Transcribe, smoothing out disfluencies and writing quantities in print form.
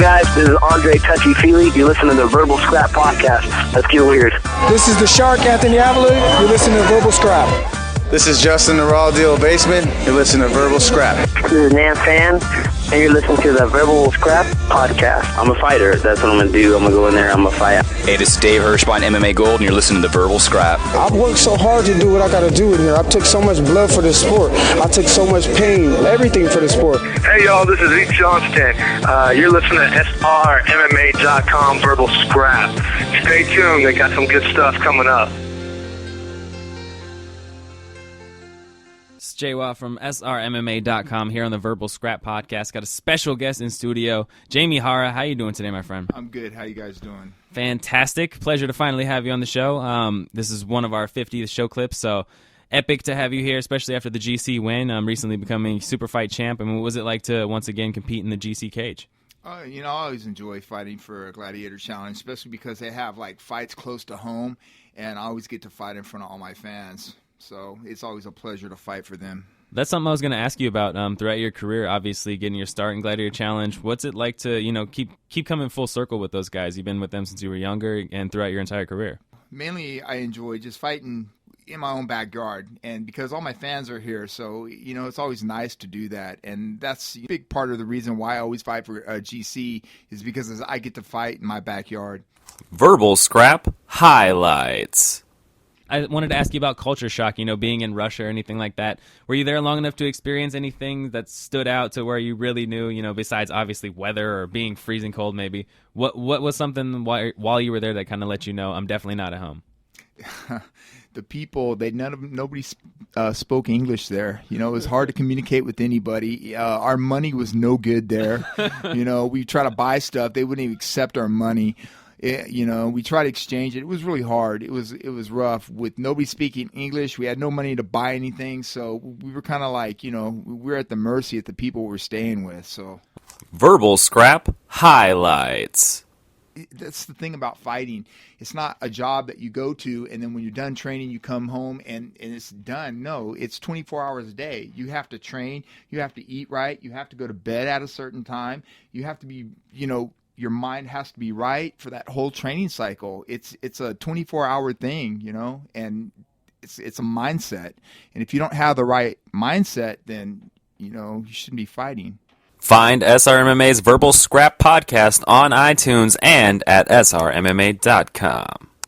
guys, this is Andre Touchy Feely. You're listening to the Verbal Scrap Podcast. Let's get weird. This is the Shark, Anthony Avila. You're listening to Verbal Scrap. This is Justin, the Raw Deal Basement. You're listening to Verbal Scrap. This is Nan Fan, and you're listening to the Verbal Scrap Podcast. I'm a fighter. That's what I'm going to do. I'm going to go in there. I'm going to fight. Hey, this is Dave Hirschbein, MMA Gold, and you're listening to the Verbal Scrap. I've worked so hard to do what I got to do in here. I took so much blood for the sport. I took so much pain, everything for the sport. Hey, y'all, this is Zeke Johnston. You're listening to SRMMA.com Verbal Scrap. Stay tuned. They got some good stuff coming up. It's Jay Watt from SRMMA.com here on the Verbal Scrap Podcast. Got a special guest in studio, Jaime Jara. How you doing today, my friend? I'm good. How you guys doing? Fantastic. Pleasure to finally have you on the show. This is one of our 50th show clips, so epic to have you here, especially after the GC win, recently becoming Superfight champ. I mean, what was it like to once again compete in the GC cage? I always enjoy fighting for a Gladiator challenge, especially because they have like fights close to home, and I always get to fight in front of all my fans. So it's always a pleasure to fight for them. That's something I was going to ask you about throughout your career, obviously getting your start in Gladiator Challenge. What's it like to, keep coming full circle with those guys? You've been with them since you were younger and throughout your entire career. Mainly, I enjoy just fighting in my own backyard, and because all my fans are here, so, it's always nice to do that. And that's a big part of the reason why I always fight for GC is because I get to fight in my backyard. Verbal Scrap Highlights. I wanted to ask you about culture shock, being in Russia or anything like that. Were you there long enough to experience anything that stood out to where you really knew, besides obviously weather or being freezing cold maybe? What was something while you were there that kind of let you know, I'm definitely not at home? The people, nobody spoke English there. It was hard to communicate with anybody. Our money was no good there. We try to buy stuff, they wouldn't even accept our money. We tried to exchange it. It was really hard. It was rough with nobody speaking English. We had no money to buy anything, so we were kind of like, we were at the mercy of the people we were staying with. So, Verbal Scrap Highlights. That's the thing about fighting. It's not a job that you go to and then when you're done training, you come home and it's done. No, it's 24 hours a day. You have to train. You have to eat right. You have to go to bed at a certain time. You have to be, your mind has to be right for that whole training cycle. It's a 24-hour thing, and it's a mindset. And if you don't have the right mindset, then, you shouldn't be fighting. Find SRMMA's Verbal Scrap Podcast on iTunes and at srmma.com.